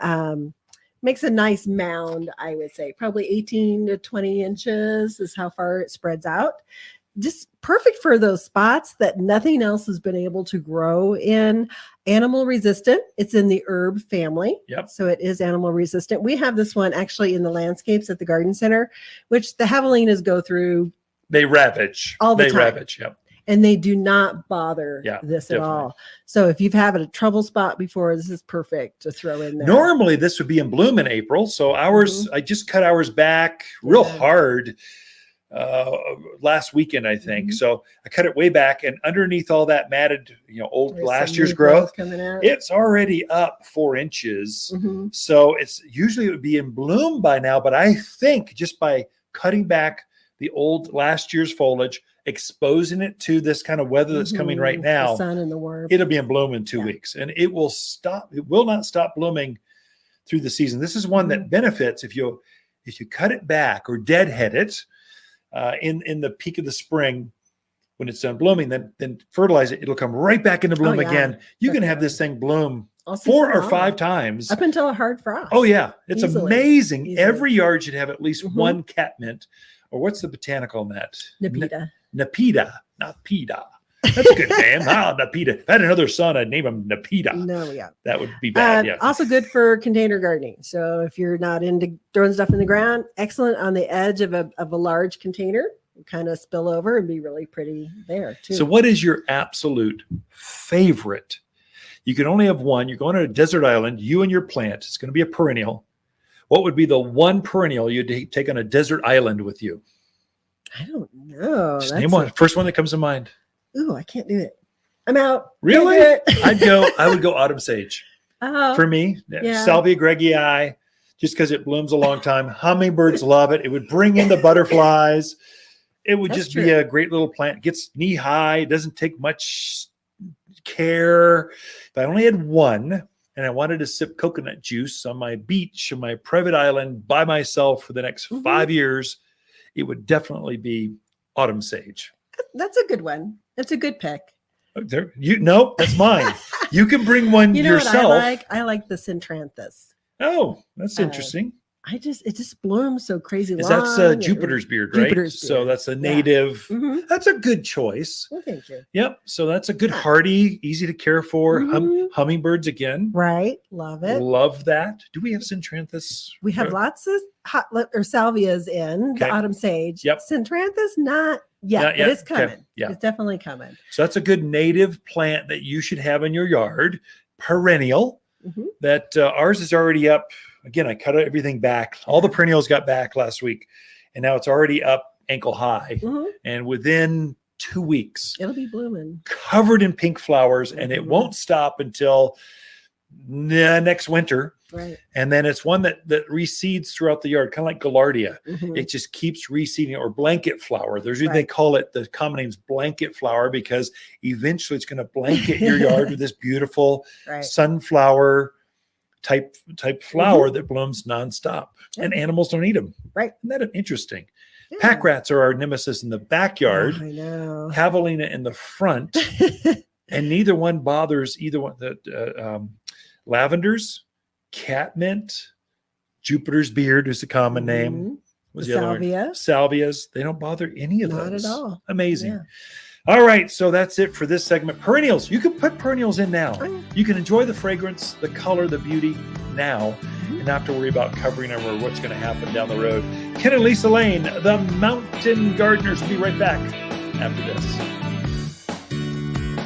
Makes a nice mound, I would say, probably 18 to 20 inches is how far it spreads out. Just perfect for those spots that nothing else has been able to grow in. Animal resistant. It's in the herb family. Yep. So it is animal resistant. We have this one actually in the landscapes at the garden center, which the javelinas go through. They ravage. All the time. Ravage, yep. And they do not bother this at all. So if you've had a trouble spot before, this is perfect to throw in there. Normally, this would be in bloom in April. So ours, I just cut ours back real hard last weekend, I think. So I cut it way back, and underneath all that matted, old last year's growth, it's already up 4 inches. So it's usually it would be in bloom by now, but I think just by cutting back the old last year's foliage, exposing it to this kind of weather that's coming right now, the sun and the worm, it'll be in bloom in 2 weeks, and it will not stop blooming through the season. This is one that benefits if you cut it back or deadhead it in the peak of the spring when it's done blooming, then fertilize it. It'll come right back into bloom again. You can have this thing bloom 4 or 5 times up until a hard frost. Oh yeah, it's amazing. Every yard should have at least one catmint, or what's the botanical in that? Nepeta. Not Peta. That's a good name. Nepeta. If I had another son, I'd name him Nepeta. No, yeah. That would be bad. Also good for container gardening. So if you're not into throwing stuff in the ground, excellent on the edge of a large container. Kind of spill over and be really pretty there too. So what is your absolute favorite? You can only have one. You're going to a desert island, you and your plant. It's going to be a perennial. What would be the one perennial you'd take on a desert island with you? I don't know. Just name one. First one that comes to mind. Ooh, I can't do it. I'm out. Really? I would go autumn sage. For me, Salvia greggii, just because it blooms a long time. Hummingbirds love it. It would bring in the butterflies. It would just be a great little plant. It gets knee high. It doesn't take much care. If I only had one and I wanted to sip coconut juice on my beach, on my private island by myself for the next 5 years, it would definitely be autumn sage. That's a good one. That's a good pick. No, that's mine. You can bring one yourself. What I like the Centranthus. Oh, that's interesting. It just blooms so crazy long. That's Jupiter's beard, right? Jupiter's beard. So that's a native. That's a good choice. Well, thank you. Yep. So that's a good hardy, easy to care for. Hummingbirds again. Right. Love it. Love that. Do we have Centranthus? We have lots of salvias in the autumn sage. Yep. Centranthus, not yet, but it's coming. Okay. Yeah. It's definitely coming. So that's a good native plant that you should have in your yard. Perennial. That ours is already up. Again, I cut everything back. All the perennials got back last week, and now it's already up ankle high. And within 2 weeks, It'll be blooming. covered in pink flowers, and it won't stop until next winter. Right. And then it's one that reseeds throughout the yard, kind of like gaillardia. It just keeps reseeding, or blanket flower. They call it, the common name's blanket flower, because eventually it's going to blanket your yard with this beautiful sunflower type flower that blooms nonstop. And animals don't eat them. Right. Isn't that interesting? Yeah. Pack rats are our nemesis in the backyard. I know. Javelina in the front. And neither one bothers either one. The lavenders, catmint, Jupiter's beard is the common name. What's the other one? Salvias. They don't bother any of those. Not at all. Amazing. Yeah. All right, so that's it for this segment. Perennials. You can put perennials in now. You can enjoy the fragrance, the color, the beauty now, and not have to worry about covering them or what's going to happen down the road. Ken and Lisa Lane, the Mountain Gardeners, will be right back after this.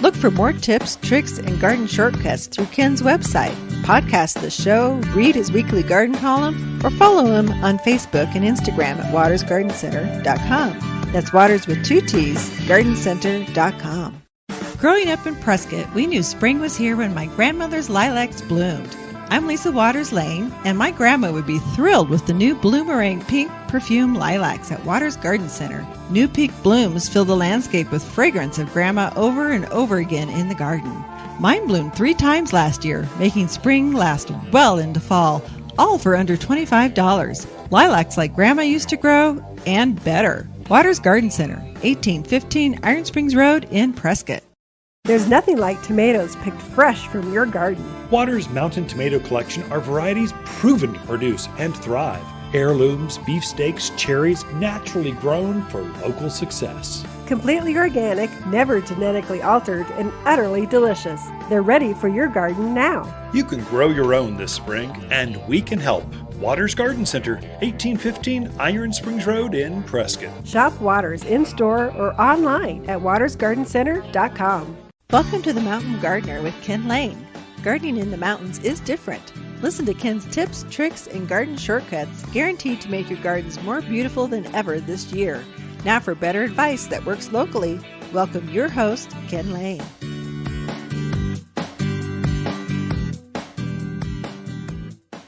Look for more tips, tricks, and garden shortcuts through Ken's website. Podcast the show, read his weekly garden column, or follow him on Facebook and Instagram at watersgardencenter.com. That's Waters with 2 T's, gardencenter.com. Growing up in Prescott, we knew spring was here when my grandmother's lilacs bloomed. I'm Lisa Waters Lane, and my grandma would be thrilled with the new Bloomerang Pink Perfume Lilacs at Waters Garden Center. New pink blooms fill the landscape with fragrance of grandma over and over again in the garden. Mine bloomed 3 times last year, making spring last well into fall, all for under $25. Lilacs like grandma used to grow, and better. Waters Garden Center, 1815 Iron Springs Road in Prescott. There's nothing like tomatoes picked fresh from your garden. Waters' Mountain Tomato Collection are varieties proven to produce and thrive. Heirlooms, beefsteaks, cherries, naturally grown for local success. Completely organic, never genetically altered, and utterly delicious. They're ready for your garden now. You can grow your own this spring, and we can help. Waters Garden Center, 1815 Iron Springs Road in Prescott. Shop Waters in-store or online at watersgardencenter.com. Welcome to the Mountain Gardener with Ken Lane. Gardening in the mountains is different. Listen to Ken's tips, tricks, and garden shortcuts guaranteed to make your gardens more beautiful than ever this year. Now for better advice that works locally, welcome your host, Ken Lane.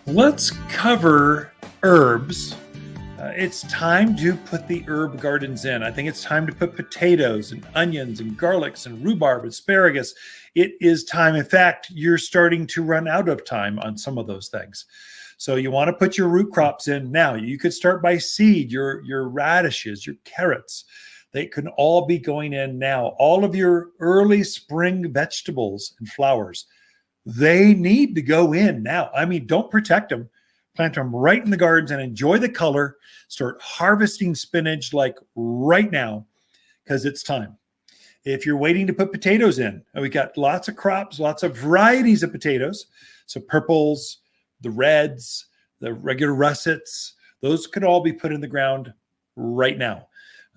Let's cover herbs. It's time to put the herb gardens in. I think it's time to put potatoes and onions and garlics and rhubarb, asparagus. It is time. In fact, you're starting to run out of time on some of those things. So you want to put your root crops in now. You could start by seed, your radishes, your carrots. They can all be going in now. All of your early spring vegetables and flowers, they need to go in now. I mean, don't protect them. Plant them right in the gardens and enjoy the color. Start harvesting spinach like right now, because it's time. If you're waiting to put potatoes in, we got lots of crops, lots of varieties of potatoes. So purples, the reds, the regular russets, those could all be put in the ground right now.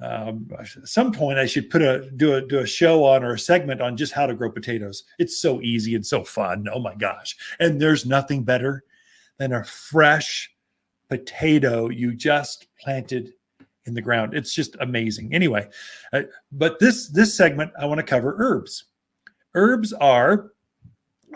At some point, I should do a show on, or a segment on, just how to grow potatoes. It's so easy and so fun. Oh my gosh. And there's nothing better than a fresh potato you just planted in the ground. It's just amazing. Anyway, but this segment, I want to cover herbs. Herbs are,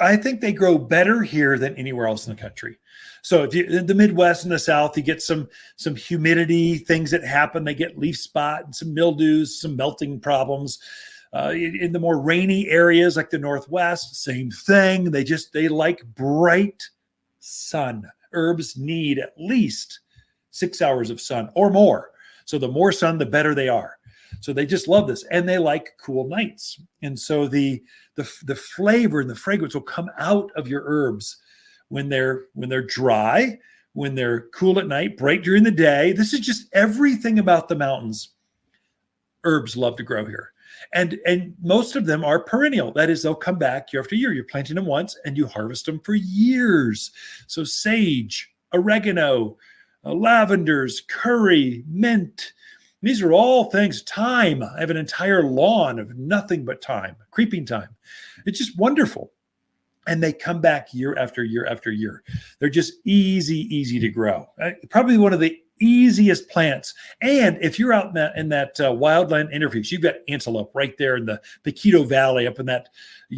I think they grow better here than anywhere else in the country. So if you in the Midwest and the South, you get some humidity, things that happen. They get leaf spot and some mildews, some melting problems. In the more rainy areas like the Northwest, same thing. They like bright sun. Herbs need at least 6 hours of sun or more. So the more sun, the better they are. So they just love this, and they like cool nights. And so the flavor and the fragrance will come out of your herbs when they're dry, when they're cool at night, bright during the day. This is just everything about the mountains. Herbs love to grow here. And most of them are perennial. That is, they'll come back year after year. You're planting them once and you harvest them for years. So sage, oregano, lavenders, curry, mint. These are all things. Thyme. I have an entire lawn of nothing but thyme, creeping thyme. It's just wonderful. And they come back year after year after year. They're just easy to grow. Probably one of the easiest plants. And if you're out in that wildland interviews, you've got antelope right there in the Quito Valley, up in that,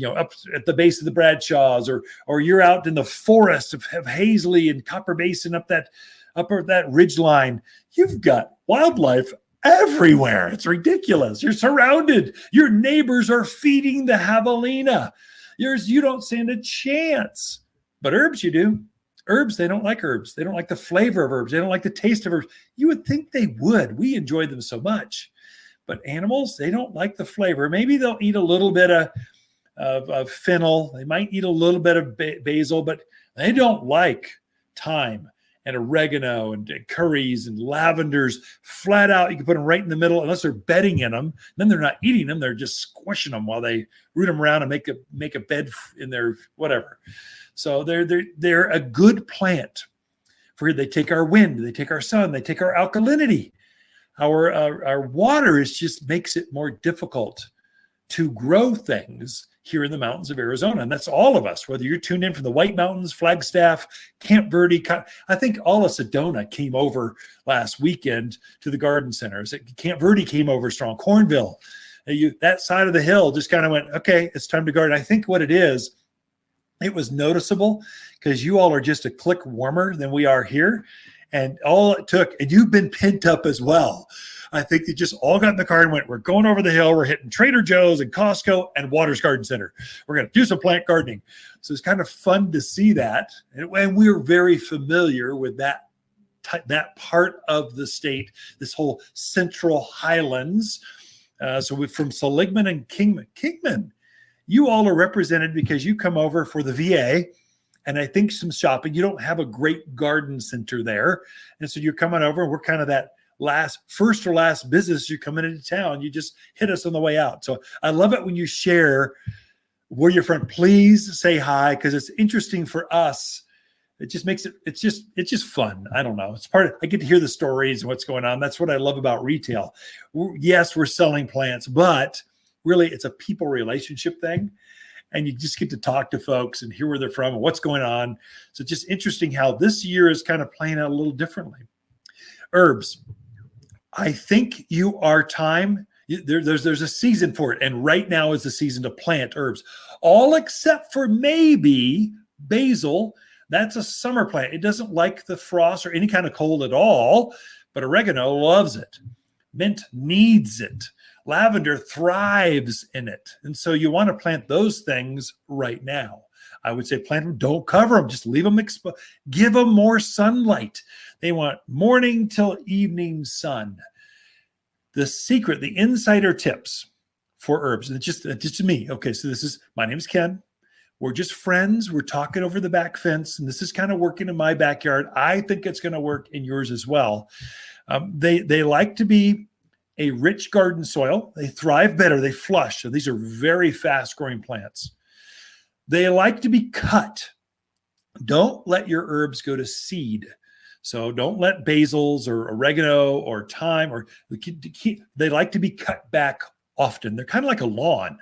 up at the base of the Bradshaws, or you're out in the forest of Hazley and Copper Basin, up that ridge line. You've got wildlife everywhere. It's ridiculous. You're surrounded. Your neighbors are feeding the javelina. You don't stand a chance. But herbs, you do. Herbs, they don't like herbs. They don't like the flavor of herbs. They don't like the taste of herbs. You would think they would. We enjoy them so much. But animals, they don't like the flavor. Maybe they'll eat a little bit of fennel. They might eat a little bit of basil, but they don't like thyme and oregano and curries and lavenders. Flat out, you can put them right in the middle, unless they're bedding in them. Then they're not eating them. They're just squishing them while they root them around and make a bed in their whatever. So they're a good plant. They take our wind, they take our sun, they take our alkalinity. Our water just makes it more difficult to grow things here in the mountains of Arizona. And that's all of us, whether you're tuned in from the White Mountains, Flagstaff, Camp Verde. I think all of Sedona came over last weekend to the garden centers. Camp Verde came over strong. Cornville, that side of the hill just kind of went, okay, it's time to garden. I think what it is, it was noticeable because you all are just a click warmer than we are here. And all it took, and you've been pent up as well. I think they just all got in the car and went, we're going over the hill. We're hitting Trader Joe's and Costco and Waters Garden Center. We're going to do some plant gardening. So it's kind of fun to see that. And we're very familiar with that part of the state, this whole central highlands. So from Seligman and Kingman, you all are represented because you come over for the VA and I think some shopping. You don't have a great garden center there. And so you're coming over and we're kind of that first or last business you're coming into town. You just hit us on the way out. So I love it when you share where you're from. Please say hi, because it's interesting for us. It just makes it's just fun. I don't know. I get to hear the stories and what's going on. That's what I love about retail. Yes, we're selling plants, but really it's a people relationship thing. And you just get to talk to folks and hear where they're from and what's going on. So it's just interesting how this year is kind of playing out a little differently. Herbs. I think there's a season for it. And right now is the season to plant herbs, all except for maybe basil. That's a summer plant. It doesn't like the frost or any kind of cold at all, but oregano loves it. Mint needs it. Lavender thrives in it. And so you want to plant those things right now. I would say plant them, don't cover them, just leave them exposed. Give them more sunlight. They want morning till evening sun. The secret, the insider tips for herbs, and it's just me. Okay, so my name is Ken. We're just friends. We're talking over the back fence, and this is kind of working in my backyard. I think it's going to work in yours as well. They like to be a rich garden soil. They thrive better. They flush. So these are very fast growing plants. They like to be cut. Don't let your herbs go to seed. So don't let basils or oregano or thyme they like to be cut back often. They're kind of like a lawn.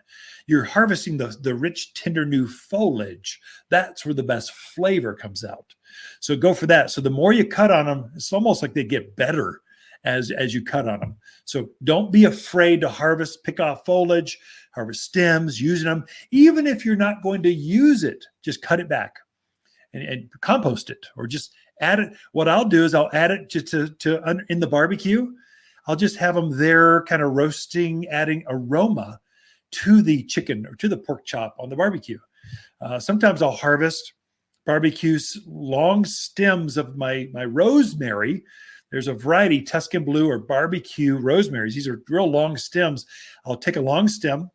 You're harvesting the rich, tender new foliage. That's where the best flavor comes out. So go for that. So the more you cut on them, it's almost like they get better as you cut on them. So don't be afraid to pick off foliage, harvest stems, using them. Even if you're not going to use it, just cut it back and compost it, or just add it. What I'll do is I'll add it just to in the barbecue. I'll just have them there kind of roasting, adding aroma to the chicken or to the pork chop on the barbecue. Sometimes I'll harvest barbecues, long stems of my rosemary. There's a variety, Tuscan blue or barbecue rosemaries. These are real long stems. I'll take a long stem.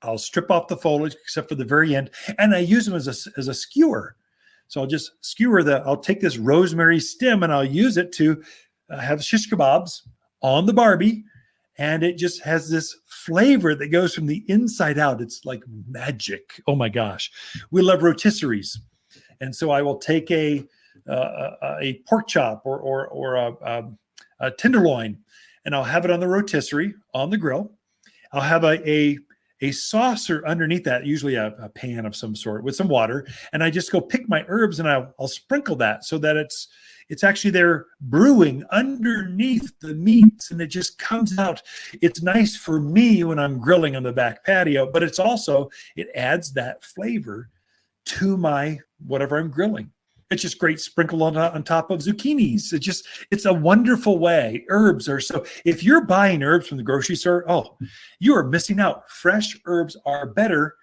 I'll strip off the foliage except for the very end, and I use them as a skewer. So I'll just I'll take this rosemary stem and I'll use it to have shish kebabs on the Barbie. And it just has this flavor that goes from the inside out. It's like magic. Oh my gosh. We love rotisseries. And so I will take a pork chop or a tenderloin, and I'll have it on the rotisserie on the grill. I'll have a a saucer underneath that, usually a pan of some sort with some water. And I just go pick my herbs and I'll sprinkle that so that it's actually there brewing underneath the meats and it just comes out. It's nice for me when I'm grilling on the back patio, but it adds that flavor to my whatever I'm grilling. It's just great sprinkle on top of zucchinis. It's a wonderful way. Herbs are so, if you're buying herbs from the grocery store, you are missing out. Fresh herbs are better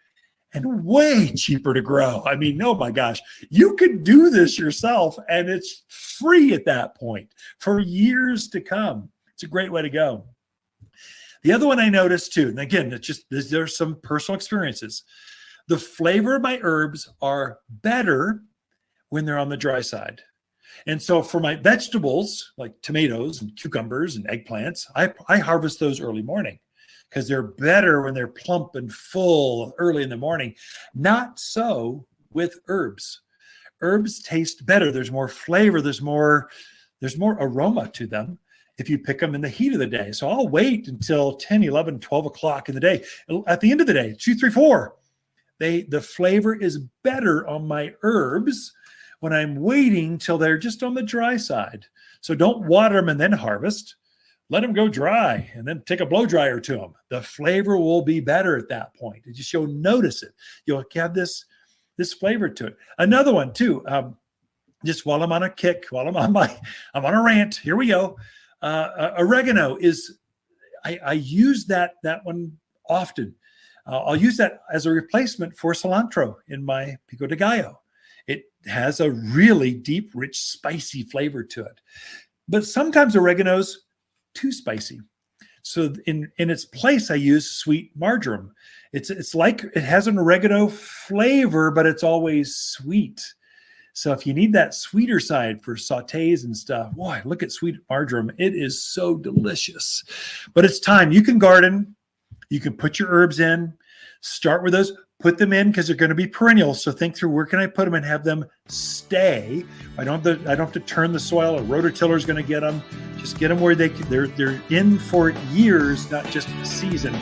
and way cheaper to grow. I mean, oh my gosh, you could do this yourself and it's free at that point for years to come. It's a great way to go. The other one I noticed too, and again, there's some personal experiences. The flavor of my herbs are better when they're on the dry side. And so for my vegetables, like tomatoes and cucumbers and eggplants, I harvest those early morning because they're better when they're plump and full early in the morning. Not so with herbs. Herbs taste better. There's more flavor. There's more aroma to them if you pick them in the heat of the day. So I'll wait until 10, 11, 12 o'clock in the day. At the end of the day, 2, 3, 4, the flavor is better on my herbs when I'm waiting till they're just on the dry side. So don't water them and then harvest. Let them go dry and then take a blow dryer to them. The flavor will be better at that point. You'll notice it. You'll have this flavor to it. Another one too, just while I'm on a kick, while I'm on a rant, here we go. Oregano is, I use that one often. I'll use that as a replacement for cilantro in my pico de gallo. It has a really deep, rich, spicy flavor to it. But sometimes oregano's too spicy. So in its place, I use sweet marjoram. It's like it has an oregano flavor, but it's always sweet. So if you need that sweeter side for sautés and stuff, boy, look at sweet marjoram. It is so delicious. But it's time. You can garden. You can put your herbs in. Start with those. Put them in because they're going to be perennial. So think through where can I put them and have them stay. I don't have to turn the soil. A rototiller is going to get them. Just get them where they're in for years, not just a season.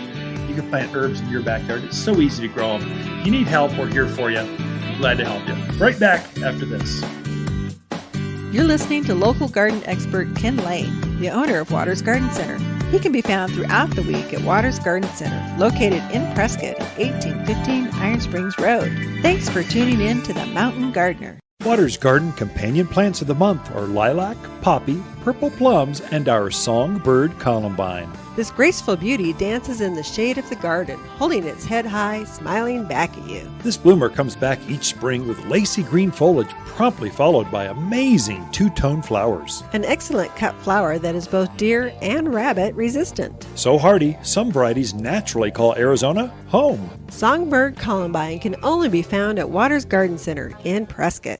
You can plant herbs in your backyard. It's so easy to grow them. If you need help, we're here for you. I'm glad to help you. Right back after this. You're listening to local garden expert Ken Lane, the owner of Waters Garden Center. He can be found throughout the week at Waters Garden Center, located in Prescott at 1815 Iron Springs Road. Thanks for tuning in to The Mountain Gardener. Waters Garden companion plants of the month are lilac, poppy, purple plums, and our songbird columbine. This graceful beauty dances in the shade of the garden, holding its head high, smiling back at you. This bloomer comes back each spring with lacy green foliage, promptly followed by amazing two-tone flowers. An excellent cut flower that is both deer and rabbit resistant. So hardy, some varieties naturally call Arizona home. Songbird columbine can only be found at Waters Garden Center in Prescott.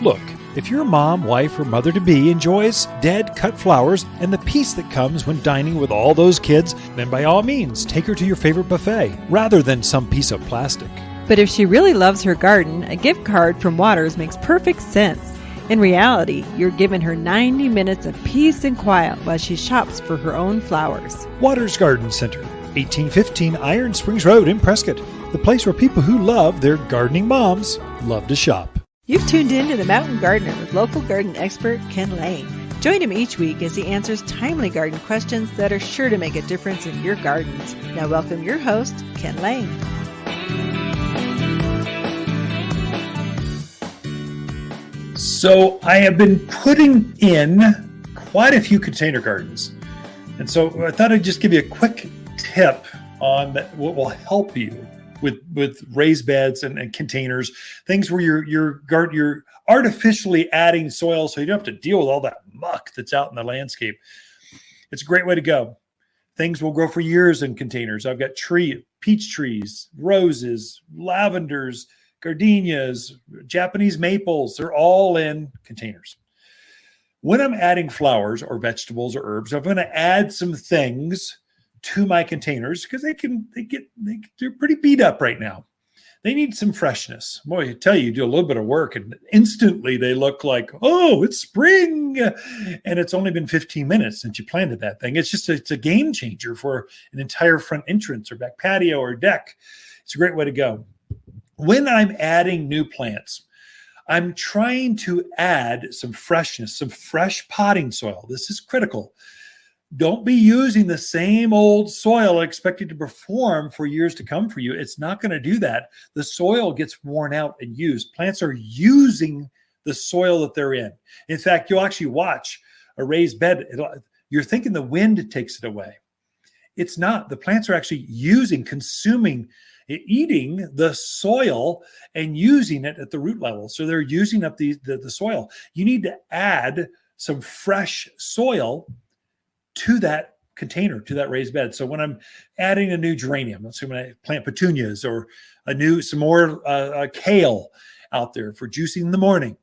Look, if your mom, wife, or mother-to-be enjoys dead, cut flowers and the peace that comes when dining with all those kids, then by all means, take her to your favorite buffet, rather than some piece of plastic. But if she really loves her garden, a gift card from Waters makes perfect sense. In reality, you're giving her 90 minutes of peace and quiet while she shops for her own flowers. Waters Garden Center, 1815 Iron Springs Road in Prescott, the place where people who love their gardening moms love to shop. You've tuned in to The Mountain Gardener with local garden expert Ken Lane. Join him each week as he answers timely garden questions that are sure to make a difference in your gardens. Now welcome your host, Ken Lane. So I have been putting in quite a few container gardens. And so I thought I'd just give you a quick tip on what will help you with raised beds and containers, things where you're artificially adding soil so you don't have to deal with all that muck that's out in the landscape. It's a great way to go. Things will grow for years in containers. I've got peach trees, roses, lavenders, gardenias, Japanese maples. They're all in containers. When I'm adding flowers or vegetables or herbs, I'm going to add some things to my containers because they're pretty beat up right now. They need some freshness. Boy, I tell you, do a little bit of work and instantly they look like, oh, it's spring. and it's only been 15 minutes since you planted that thing. It's a game changer for an entire front entrance or back patio or deck. It's a great way to go. When I'm adding new plants, I'm trying to add some freshness, some fresh potting soil. This is critical. Don't be using the same old soil expected to perform for years to come for you. It's not going to do that. The soil gets worn out and used. Plants are using the soil that they're in. In fact, you'll actually watch a raised bed. You're thinking the wind takes it away. It's not. The plants are actually consuming, eating the soil and using it at the root level. So they're using up the soil. You need to add some fresh soil to that container, to that raised bed. So when I'm adding a new geranium, let's say when I plant petunias or some more kale out there for juicing in the morning,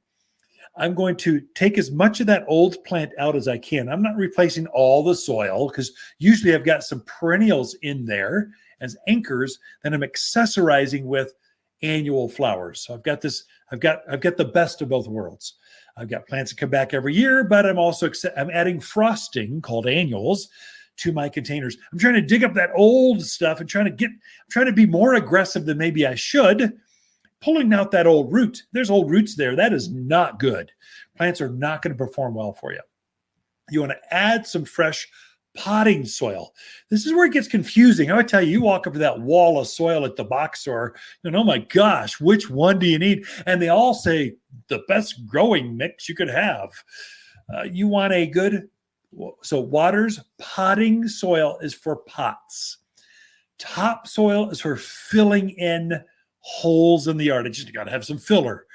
I'm going to take as much of that old plant out as I can. I'm not replacing all the soil because usually I've got some perennials in there as anchors that I'm accessorizing with annual flowers. So I've got the best of both worlds. I've got plants that come back every year, but I'm adding frosting called annuals to my containers. I'm trying to dig up that old stuff and trying to be more aggressive than maybe I should, pulling out that old root. There's old roots there. That is not good. Plants are not going to perform well for you. You want to add some fresh potting soil. This is where it gets confusing. I would tell you, you walk up to that wall of soil at the box store, oh my gosh, which one do you need? And they all say the best growing mix you could have. You want a good, so Waters potting soil is for pots. Topsoil is for filling in holes in the yard. It's just got to have some filler.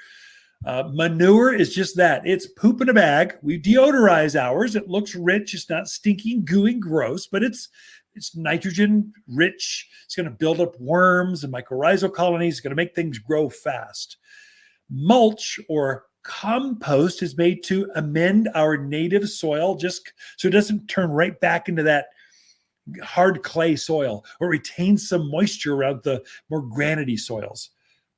Manure is just that. It's poop in a bag. We deodorize ours. It looks rich. It's not stinking, gooey, gross, but it's nitrogen rich. It's going to build up worms and mycorrhizal colonies. It's going to make things grow fast. Mulch or compost is made to amend our native soil just so it doesn't turn right back into that hard clay soil or retain some moisture around the more granity soils.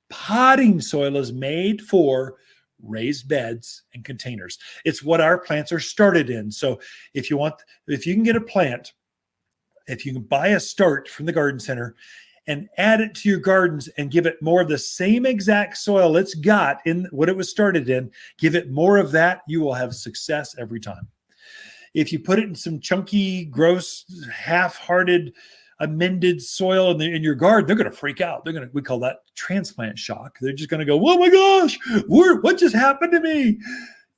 Potting soil is made for raised beds and containers. It's what our plants are started in. So if you can get a plant, if you can buy a start from the garden center and add it to your gardens and give it more of the same exact soil it's got in what it was started in, give it more of that, you will have success every time. If you put it in some chunky, gross, half-hearted, amended soil in your garden, they're going to freak out. We call that transplant shock. They're just going to go, oh my gosh, what just happened to me?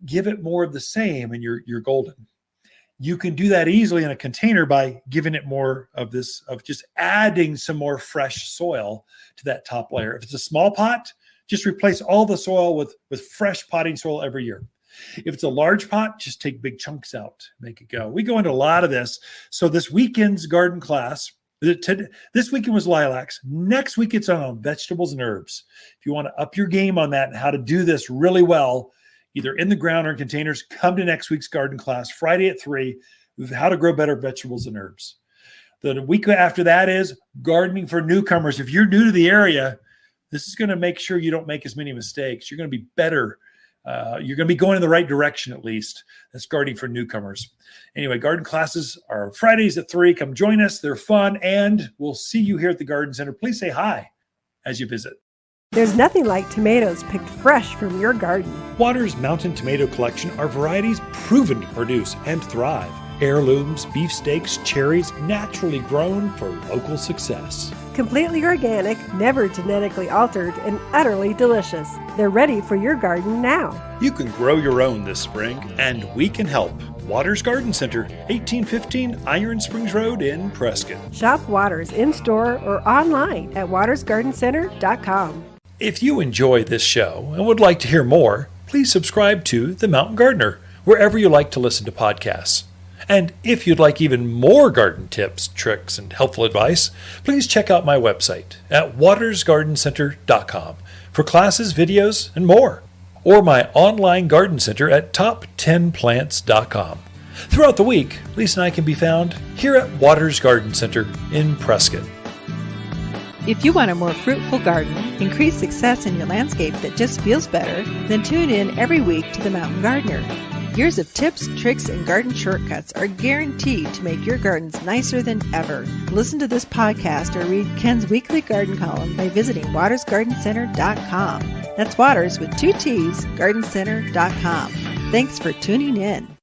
Give it more of the same and you're golden. You can do that easily in a container by giving it more of just adding some more fresh soil to that top layer. If it's a small pot, just replace all the soil with fresh potting soil every year. If it's a large pot, just take big chunks out, make it go. We go into a lot of this. So this weekend's garden class, this weekend was lilacs. Next week, it's on vegetables and herbs. If you want to up your game on that and how to do this really well, either in the ground or in containers, come to next week's garden class, Friday at 3, with how to grow better vegetables and herbs. The week after that is gardening for newcomers. If you're new to the area, this is going to make sure you don't make as many mistakes. You're going to be better. You're going to be going in the right direction, at least. That's gardening for newcomers. Anyway, garden classes are Fridays at 3. Come join us. They're fun, and we'll see you here at the garden center. Please say hi as you visit. There's nothing like tomatoes picked fresh from your garden. Waters Mountain Tomato Collection are varieties proven to produce and thrive. Heirlooms, beefsteaks, cherries, naturally grown for local success. Completely organic, never genetically altered, and utterly delicious. They're ready for your garden now. You can grow your own this spring, and we can help. Waters Garden Center, 1815 Iron Springs Road in Prescott. Shop Waters in-store or online at watersgardencenter.com. If you enjoy this show and would like to hear more, please subscribe to The Mountain Gardener, wherever you like to listen to podcasts. And if you'd like even more garden tips, tricks, and helpful advice, please check out my website at watersgardencenter.com for classes, videos, and more, or my online garden center at top10plants.com. Throughout the week, Lisa and I can be found here at Waters Garden Center in Prescott. If you want a more fruitful garden, increase success in your landscape that just feels better, then tune in every week to The Mountain Gardener. Years of tips, tricks, and garden shortcuts are guaranteed to make your gardens nicer than ever. Listen to this podcast or read Ken's weekly garden column by visiting watersgardencenter.com. That's Waters with 2 T's, gardencenter.com. Thanks for tuning in.